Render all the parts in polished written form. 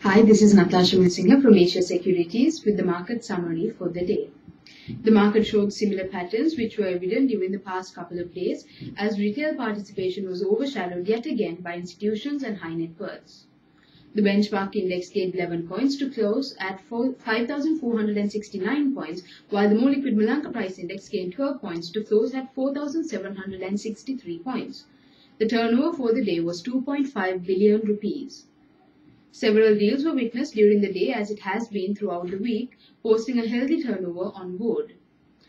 Hi, this is Natasha Milsinger from Asia Securities with the market summary for the day. The market showed similar patterns which were evident during the past couple of days as retail participation was overshadowed yet again by institutions and high net worths. The benchmark index gained 11 points to close at 5,469 points, while the more liquid Lanka price index gained 12 points to close at 4,763 points. The turnover for the day was 2.5 billion rupees. Several deals were witnessed during the day as it has been throughout the week, posting a healthy turnover on board.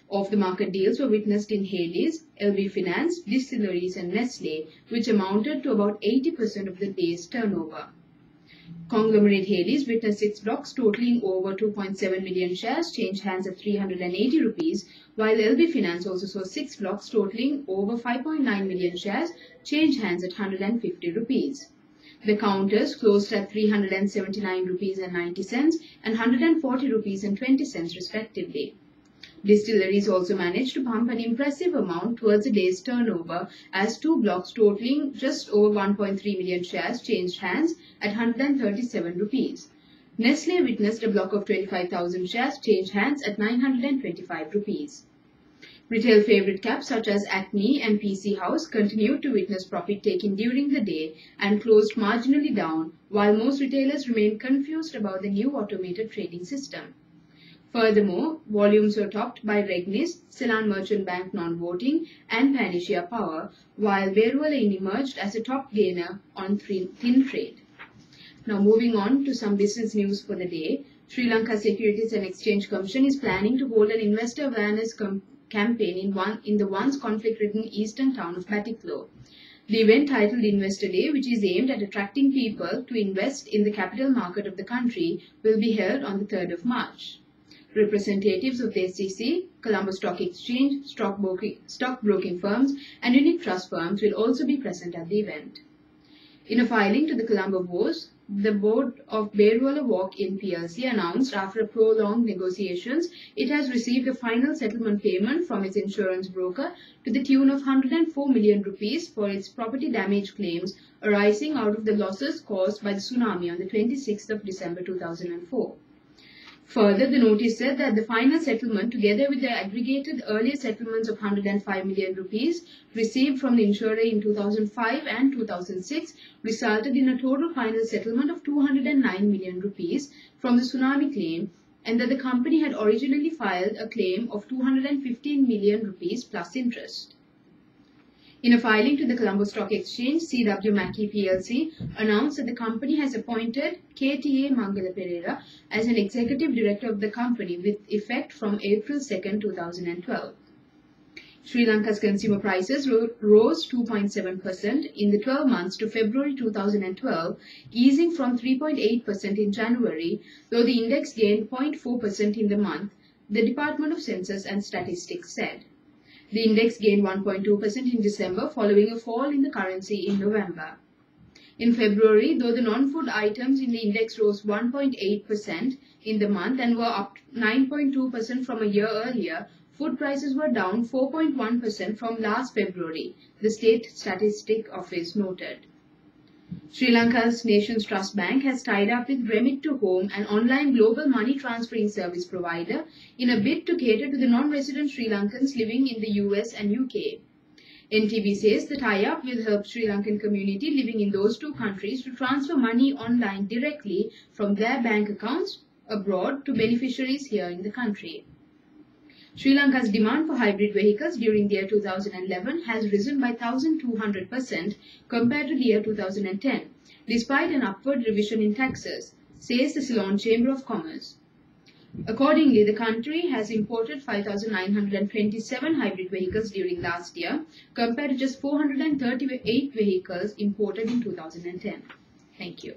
Off-the-market deals were witnessed in Haley's, LB Finance, Distilleries and Nestle, which amounted to about 80% of the day's turnover. Conglomerate Haley's witnessed 6 blocks totaling over 2.7 million shares change hands at 380 rupees, while LB Finance also saw 6 blocks totaling over 5.9 million shares change hands at 150 rupees. The counters closed at 379 rupees and 90 cents and 140 rupees and 20 cents respectively. Distilleries also managed to pump an impressive amount towards the day's turnover as 2 blocks totaling just over 1.3 million shares changed hands at 137 rupees. Nestle witnessed a block of 25,000 shares change hands at 925 rupees. Retail favorite caps such as Acme and PC House continued to witness profit taking during the day and closed marginally down, while most retailers remained confused about the new automated trading system. Furthermore, volumes were topped by Regnis, Ceylon Merchant Bank non-voting and Panacea Power, while Berwala emerged as a top gainer on thin trade. Now moving on to some business news for the day, Sri Lanka Securities and Exchange Commission is planning to hold an investor awareness campaign in the once conflict-ridden eastern town of Batticaloa. The event titled Investor Day, which is aimed at attracting people to invest in the capital market of the country, will be held on the 3rd of March. Representatives of the SEC, Colombo Stock Exchange, stockbroking firms and unit trust firms will also be present at the event. In a filing to the Colombo Board, the board of Berwala Walk-in PLC announced after prolonged negotiations it has received a final settlement payment from its insurance broker to the tune of 104 million rupees for its property damage claims arising out of the losses caused by the tsunami on the 26th of December 2004. Further, the notice said that the final settlement, together with the aggregated earlier settlements of 105 million rupees received from the insurer in 2005 and 2006, resulted in a total final settlement of 209 million rupees from the tsunami claim, and that the company had originally filed a claim of 215 million rupees plus interest. In a filing to the Colombo Stock Exchange, CW Mackey PLC announced that the company has appointed KTA Mangala Pereira as an executive director of the company with effect from April 2, 2012. Sri Lanka's consumer prices rose 2.7% in the 12 months to February 2012, easing from 3.8% in January, though the index gained 0.4% in the month, the Department of Census and Statistics said. The index gained 1.2% in December following a fall in the currency in November. In February, though the non-food items in the index rose 1.8% in the month and were up 9.2% from a year earlier, food prices were down 4.1% from last February, the State Statistic Office noted. Sri Lanka's Nations Trust Bank has tied up with Remit to Home, an online global money transferring service provider, in a bid to cater to the non-resident Sri Lankans living in the US and UK. NTB says the tie-up will help Sri Lankan community living in those two countries to transfer money online directly from their bank accounts abroad to beneficiaries here in the country. Sri Lanka's demand for hybrid vehicles during the year 2011 has risen by 1,200% compared to the year 2010, despite an upward revision in taxes, says the Ceylon Chamber of Commerce. Accordingly, the country has imported 5,927 hybrid vehicles during last year, compared to just 438 vehicles imported in 2010. Thank you.